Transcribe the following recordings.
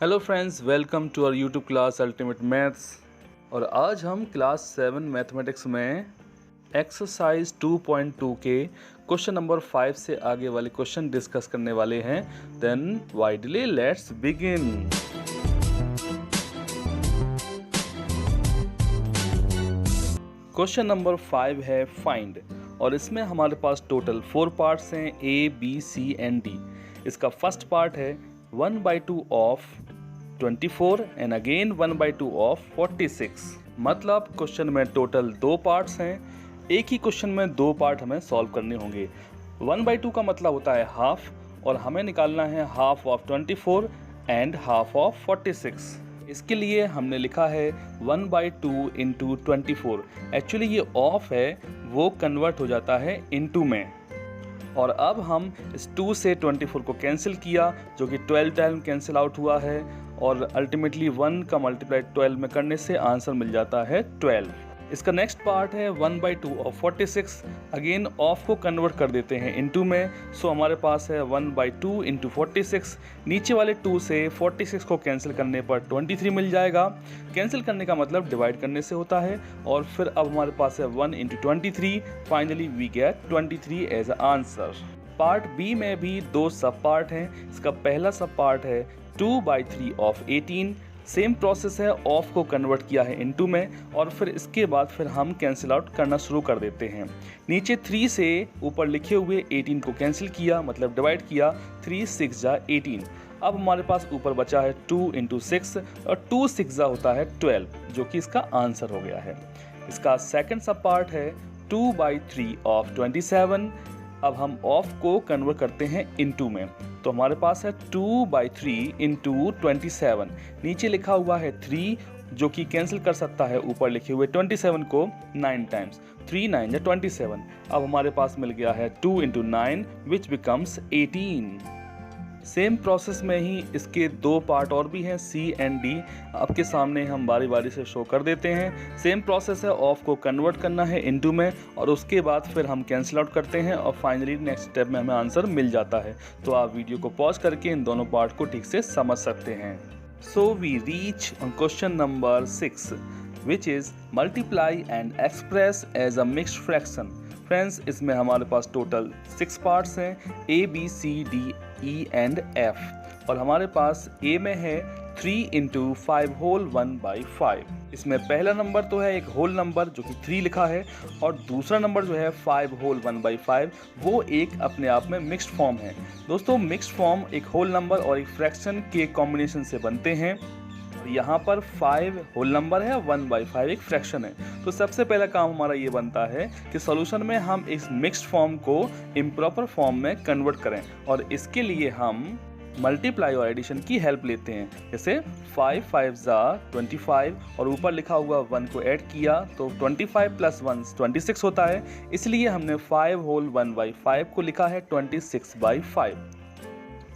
Hello friends, welcome to our YouTube class ultimate maths. और आज हम क्लास 7 मैथमेटिक्स में एक्सरसाइज 2.2 के क्वेश्चन नंबर 5 से आगे वाले क्वेश्चन डिस्कस करने वाले हैं। Then why delay, let's begin. Question number 5 है फाइंड, और इसमें हमारे पास टोटल 4 पार्ट्स हैं, A B C and D. इसका फर्स्ट पार्ट है 1/2 ऑफ 24 एंड अगेन 1/2 ऑफ 46। मतलब क्वेश्चन में टोटल 2 पार्ट्स हैं। एक ही क्वेश्चन में 2 पार्ट हमें सॉल्व करने होंगे। 1/2 का मतलब होता है हाफ, और हमें निकालना है half of 24 and half of 46। इसके लिए हमने लिखा है 1/2 इंटू 24। एक्चुअली ये ऑफ है, वो कन्वर्ट हो जाता है इंटू में। और अब हम इस 2 से 24 को कैंसिल किया, जो कि 12 टाइम कैंसिल आउट हुआ है, और अल्टीमेटली 1 का मल्टीप्लाई 12 में करने से आंसर मिल जाता है 12। इसका नेक्स्ट पार्ट है 1/2 ऑफ 46। अगेन ऑफ को कन्वर्ट कर देते हैं इनटू में, सो हमारे पास है 1/2 इंटू 46। नीचे वाले 2 से 46 को कैंसिल करने पर 23 मिल जाएगा। कैंसिल करने का मतलब डिवाइड करने से होता है। और फिर अब हमारे पास है 1 into 23। Finally we get 23 as a answer. Part B में भी 2 सब पार्ट हैं। इसका पहला सब पार्ट है 2/3 ऑफ 18। सेम प्रोसेस है, ऑफ को कन्वर्ट किया है इनटू में, और फिर इसके बाद फिर हम कैंसिल आउट करना शुरू कर देते हैं। नीचे 3 से ऊपर लिखे हुए 18 को कैंसिल किया, मतलब डिवाइड किया। 3 6 जा 18। अब हमारे पास ऊपर बचा है 2 इंटू 6, और 2 6 जा होता है 12, जो कि इसका आंसर हो गया है। इसका सेकेंड सब पार्ट है 2/3 ऑफ 27। अब हम ऑफ को कन्वर्ट करते हैं इनटू में, तो हमारे पास है 2/3 इंटू 27। नीचे लिखा हुआ है 3, जो कि कैंसिल कर सकता है ऊपर लिखे हुए 27 को 9 टाइम्स। 3 9 या 27। अब हमारे पास मिल गया है 2 into 9 which becomes 18। Same process में ही इसके 2 पार्ट और भी हैं, सी एंड डी। आपके सामने हम बारी बारी से शो कर देते हैं। सेम प्रोसेस है, ऑफ को कन्वर्ट करना है इनटू में, और उसके बाद फिर हम कैंसिल आउट करते हैं, और फाइनली नेक्स्ट स्टेप में हमें आंसर मिल जाता है। तो आप वीडियो को पॉज करके इन दोनों पार्ट को ठीक से समझ सकते हैं। So we reach on question number 6, which is multiply and express as a mixed fraction. Friends, इसमें हमारे पास टोटल 6 पार्ट्स हैं, A B C D E and F. और हमारे पास ए में है 3 इंटू 5 होल 1/5। इसमें पहला नंबर तो है एक होल नंबर, जो कि 3 लिखा है, और दूसरा नंबर जो है 5 होल 1/5, वो एक अपने आप में मिक्स्ड फॉर्म है। दोस्तों, मिक्स्ड फॉर्म एक होल नंबर और एक फ्रैक्शन के कॉम्बिनेशन से बनते हैं। यहाँ पर 5 होल नंबर है, 1/5 एक फ्रैक्शन है। तो सबसे पहला काम हमारा ये बनता है कि सॉल्यूशन में हम इस मिक्स्ड फॉर्म को इम्प्रॉपर फॉर्म में कन्वर्ट करें, और इसके लिए हम मल्टीप्लाई और एडिशन की हेल्प लेते हैं। जैसे 5 5 जा 25, और ऊपर लिखा हुआ 1 को ऐड किया तो 25 + 1 26 होता है। इसलिए हमने 5 होल 1/5 को लिखा है 26/5।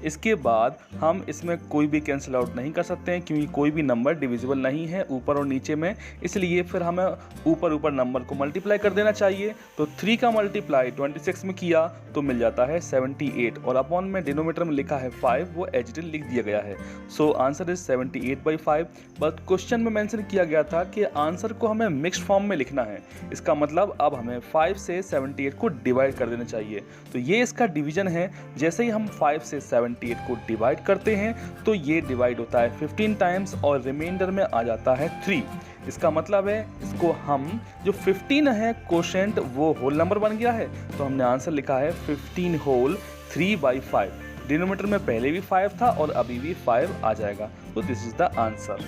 इसके बाद हम इसमें कोई भी कैंसिल आउट नहीं कर सकते हैं, क्योंकि कोई भी नंबर डिविजिबल नहीं है ऊपर और नीचे में। इसलिए फिर हमें ऊपर नंबर को मल्टीप्लाई कर देना चाहिए। तो 3 का मल्टीप्लाई 26 में किया तो मिल जाता है 78, और अपॉन में डिनोमीटर में लिखा है 5, वो एज इट इज लिख दिया गया है। So answer is 78/5। But question में मेंशन किया गया था कि आंसर को हमें मिक्स्ड फॉर्म में लिखना है। इसका मतलब अब हमें 5 से 78 को डिवाइड कर देना चाहिए। तो ये इसका डिवीजन है। जैसे ही हम 5 से 78 को डिवाइड करते हैं तो ये डिवाइड होता है 15 टाइम्स, और रिमाइंडर में आ जाता है 3। इसका मतलब है इसको हम जो 15 है कोशेंट, वो होल नंबर बन गया है, तो हमने आंसर लिखा है 15 होल 3/5। डिनोमीटर में पहले भी 5 था और अभी भी 5 आ जाएगा, तो दिस इज द आंसर।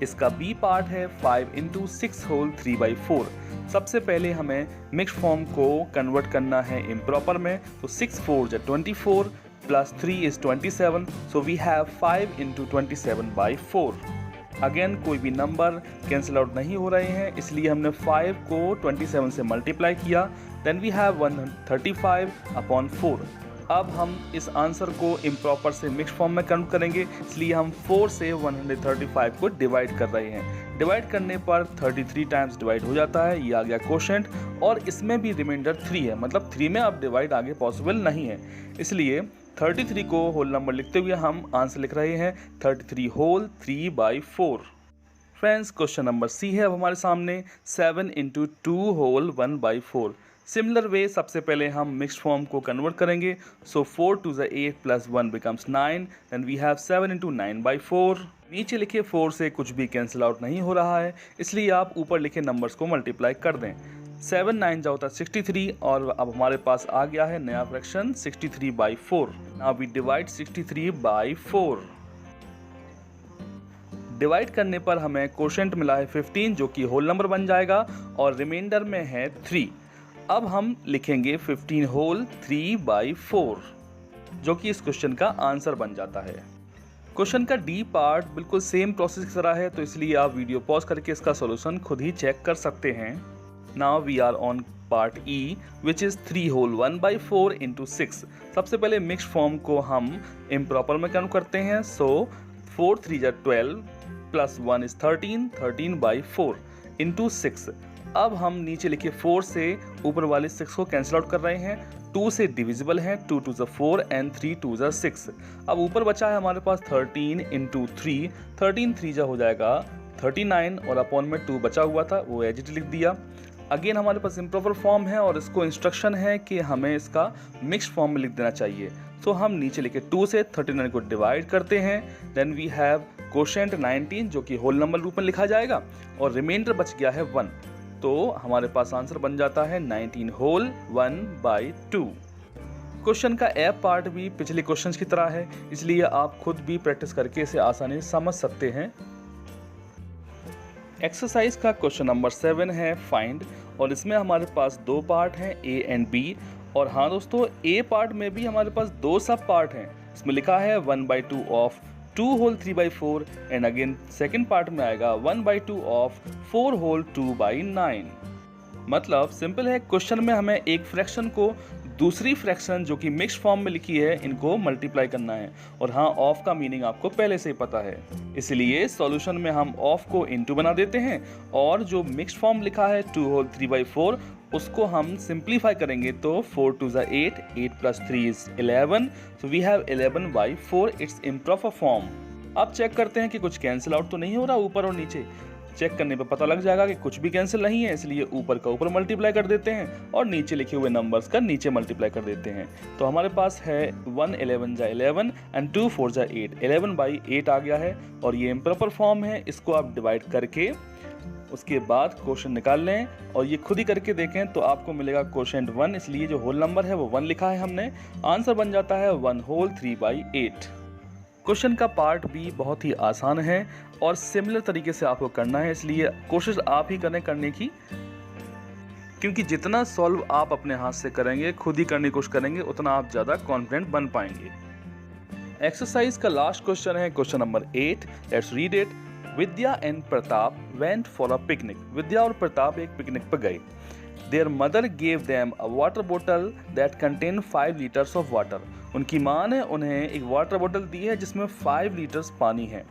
इसका बी पार्ट है 5 इंटू 6 होल 3/4। सबसे पहले हमें मिक्स्ड फॉर्म को कन्वर्ट करना है इम्प्रॉपर में, तो 6 4 जा 24 plus 3 is 27, so we have 5 into 27/4। Again कोई भी नंबर कैंसिल आउट नहीं हो रहे हैं, इसलिए हमने 5 को 27 से मल्टीप्लाई किया। Then we have 135/4। अब हम इस आंसर को इम्प्रॉपर से मिक्स फॉर्म में कन्वर्ट करेंगे, इसलिए हम 4 से 135 को डिवाइड कर रहे हैं। डिवाइड करने पर 33 टाइम्स डिवाइड हो जाता है, ये आ गया क्वोशेंट, और इसमें भी रिमाइंडर 3 है, मतलब 3 में अब डिवाइड आगे पॉसिबल नहीं है। इसलिए 33 को होल नंबर लिखते हुए हम आंसर लिख रहे हैं 33 whole 3/4। Friends, question number C है अब हमारे सामने 7 इंटू 2 होल 1/4। सिमिलर वे सबसे पहले हम मिक्स्ड फॉर्म को कन्वर्ट करेंगे। सो 4 2 ज़ा 8 plus 1 becomes 9, then we have 7 into 9/4। नीचे लिखे 4 से कुछ भी कैंसिल आउट नहीं हो रहा है, इसलिए आप ऊपर लिखे नंबर्स को मल्टीप्लाई कर दें। 7 9 जा होता है 63 और अब हमारे पास आ गया है नया fraction 63/4। Now we divide 63/4। Divide करने पर हमें कोशेंट मिला है 15 जो कि होल नंबर बन जाएगा और रिमाइंडर में है 3। अब हम लिखेंगे 15 होल 3/4 जो कि इस क्वेश्चन का आंसर बन जाता है। क्वेश्चन का डी पार्ट बिल्कुल सेम प्रोसेस की तरह है, तो इसलिए आप वीडियो पॉज करके इसका सॉल्यूशन खुद ही चेक कर सकते हैं। Now we are on part E which is 3 whole 1/4 into 6। सबसे पहले मिक्स्ड फॉर्म को हम इम्प्रॉपर में कन्वर्ट करते हैं। सो 4 3 जा 12 प्लस 1 इज 13/4 इंटू 6। अब हम नीचे लिखे 4 से ऊपर वाले 6 को कैंसिल आउट कर रहे हैं। 2 से डिविजिबल है, 2 2 ज़ा 4 एंड 3 2 ज़ा 6। अब ऊपर बचा है हमारे पास 13 इंटू 3, 13 3 जा हो जाएगा 39 और अपॉन में 2 बचा हुआ था वो एज इट लिख दिया। अगेन हमारे पास इम्प्रॉपर फॉर्म है और इसको इंस्ट्रक्शन है कि हमें इसका मिक्स्ड फॉर्म में लिख देना चाहिए। सो हम नीचे लिखे 2 से 39 को डिवाइड करते हैं, देन वी हैव कोशेंट 19 जो कि होल नंबर रूप में लिखा जाएगा और रिमाइंडर बच गया है 1। तो हमारे पास आंसर बन जाता है 19 होल 1/2। क्वेश्चन का ए पार्ट भी पिछले क्वेश्चंस की तरह है, इसलिए आप खुद भी प्रैक्टिस करके इसे आसानी से समझ सकते हैं। एक्सरसाइज का क्वेश्चन नंबर 7 है फाइंड और इसमें हमारे पास 2 पार्ट हैं ए एंड बी। और हाँ दोस्तों, ए पार्ट में भी हमारे पास 2 सब पार्ट हैं। इसमें लिखा है 1/2 of 2 whole 3/4 and again second part में आएगा 1/2 ऑफ 4 होल 2/9। मतलब सिंपल है, क्वेश्चन में हमें एक फ्रैक्शन को दूसरी फ्रैक्शन जो कि मिक्स्ड फॉर्म में लिखी है इनको मल्टीप्लाई करना है। और हाँ, ऑफ का मीनिंग आपको पहले से ही पता है, इसलिए सॉल्यूशन में हम ऑफ को इनटू बना देते हैं और जो मिक्स्ड फॉर्म लिखा है 2 होल 3/4 उसको हम सिंप्लीफाई करेंगे तो 4 2 ज़ा 8, 8 plus 3 is 11। So we have 11/4 it's improper form. अब चेक करते हैं कि कुछ कैंसिल आउट तो नहीं हो रहा ऊपर और नीचे। चेक करने पर पता लग जाएगा कि कुछ भी कैंसिल नहीं है, इसलिए ऊपर का ऊपर मल्टीप्लाई कर देते हैं और नीचे लिखे हुए नंबर्स का नीचे मल्टीप्लाई कर देते हैं। तो हमारे पास है 1 11 जा 11 एंड 2 4 जा 8, 11/8 आ गया है और ये इम्प्रॉपर फॉर्म है। इसको आप डिवाइड करके उसके बाद क्वोशेंट निकाल लें और ये खुद ही करके देखें तो आपको मिलेगा क्वोशेंट 1, इसलिए जो होल नंबर है वो 1 लिखा है हमने। आंसर बन जाता है 1 होल 3/8। क्वेश्चन का पार्ट बी बहुत ही आसान है और सिमिलर तरीके से आपको करना है, इसलिए कोशिश आप ही करने की, क्योंकि जितना सॉल्व आप अपने हाथ से करेंगे, खुद ही करने की कोशिश करेंगे, उतना आप ज़्यादा कॉन्फिडेंट बन पाएंगे। एक्सरसाइज का लास्ट क्वेश्चन है question number 8। Let's read it. Vidya and Pratap went for a picnic. Vidya और प्रताप एक पिकनिक पर गए। Their mother gave them a water bottle that contained 5 liters of water. उनकी माँ ने उन्हें एक वाटर बोतल दी है जिसमें 5 लीटर्स पानी है।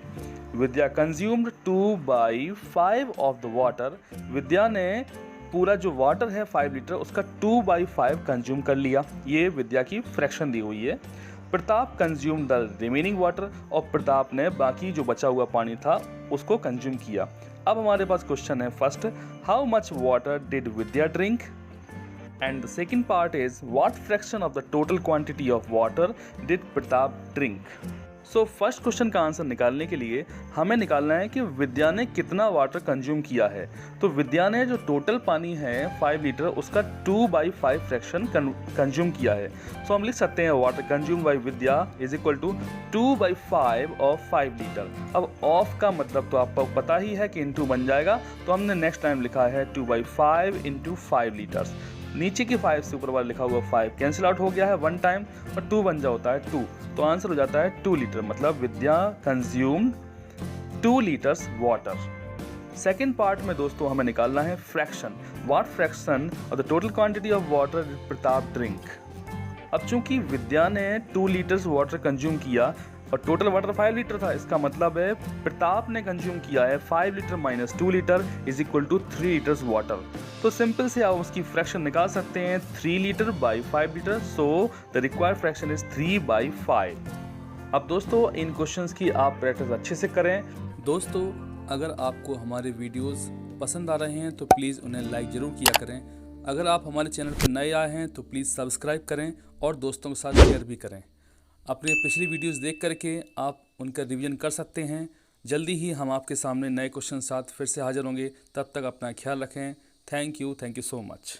विद्या consumed 2/5 of the water. विद्या ने पूरा जो वाटर है 5 लीटर उसका 2/5 कंज्यूम कर लिया। ये विद्या की फ्रैक्शन दी हुई है। Pratap consume the remaining water और प्रताप ने बाकी जो बचा हुआ पानी था उसको कंज्यूम किया। अब हमारे पास क्वेश्चन है first, how much water did Vidya drink, and the second part is what fraction of the total quantity of water did Pratap drink. So first question का आंसर निकालने के लिए हमें निकालना है कि विद्या ने कितना वाटर कंज्यूम किया है। तो विद्या ने जो टोटल पानी है 5 लीटर उसका 2/5 फ्रैक्शन कंज्यूम किया है। सो हम लिख सकते हैं water consume by Vidya is equal to 2/5 of 5 litre. अब ऑफ का मतलब तो आपको पता ही है कि इनटू बन जाएगा, तो हमने नेक्स्ट टाइम लिखा है 2/5 इंटू 5 लीटर्स। नीचे की 5 से ऊपर वाला लिखा हुआ 5 कैंसिल आउट हो गया है 1 टाइम और 2 बन जाता है 2, तो आंसर हो जाता है 2 लीटर। मतलब Vidya consumed 2 litres water. Second part में दोस्तों हमें निकालना है fraction, what fraction of the total quantity of water did Pratap drink. अब चूंकि विद्या ने 2 लीटर्स वाटर कंज्यूम किया, और टोटल वाटर 5 लीटर था। इसका मतलब है प्रताप ने कंज्यूम किया है 5 litre minus 2 litre is equal to 3 litres water. तो सिंपल से आप उसकी फ्रैक्शन निकाल सकते हैं 3 litre by 5 litre. So the required fraction is 3/5। अब दोस्तों इन क्वेश्चंस की आप प्रैक्टिस अच्छे से करें। दोस्तों अगर आपको हमारे वीडियोस पसंद आ रहे हैं तो प्लीज़ उन्हें लाइक ज़रूर किया करें। अगर आप हमारे चैनल पर नए आए हैं तो प्लीज़ सब्सक्राइब करें और दोस्तों के साथ शेयर भी करें। अपने पिछली वीडियोस देख करके आप उनका रिवीजन कर सकते हैं। जल्दी ही हम आपके सामने नए क्वेश्चन साथ फिर से हाजिर होंगे। तब तक अपना ख्याल रखें। Thank you so much.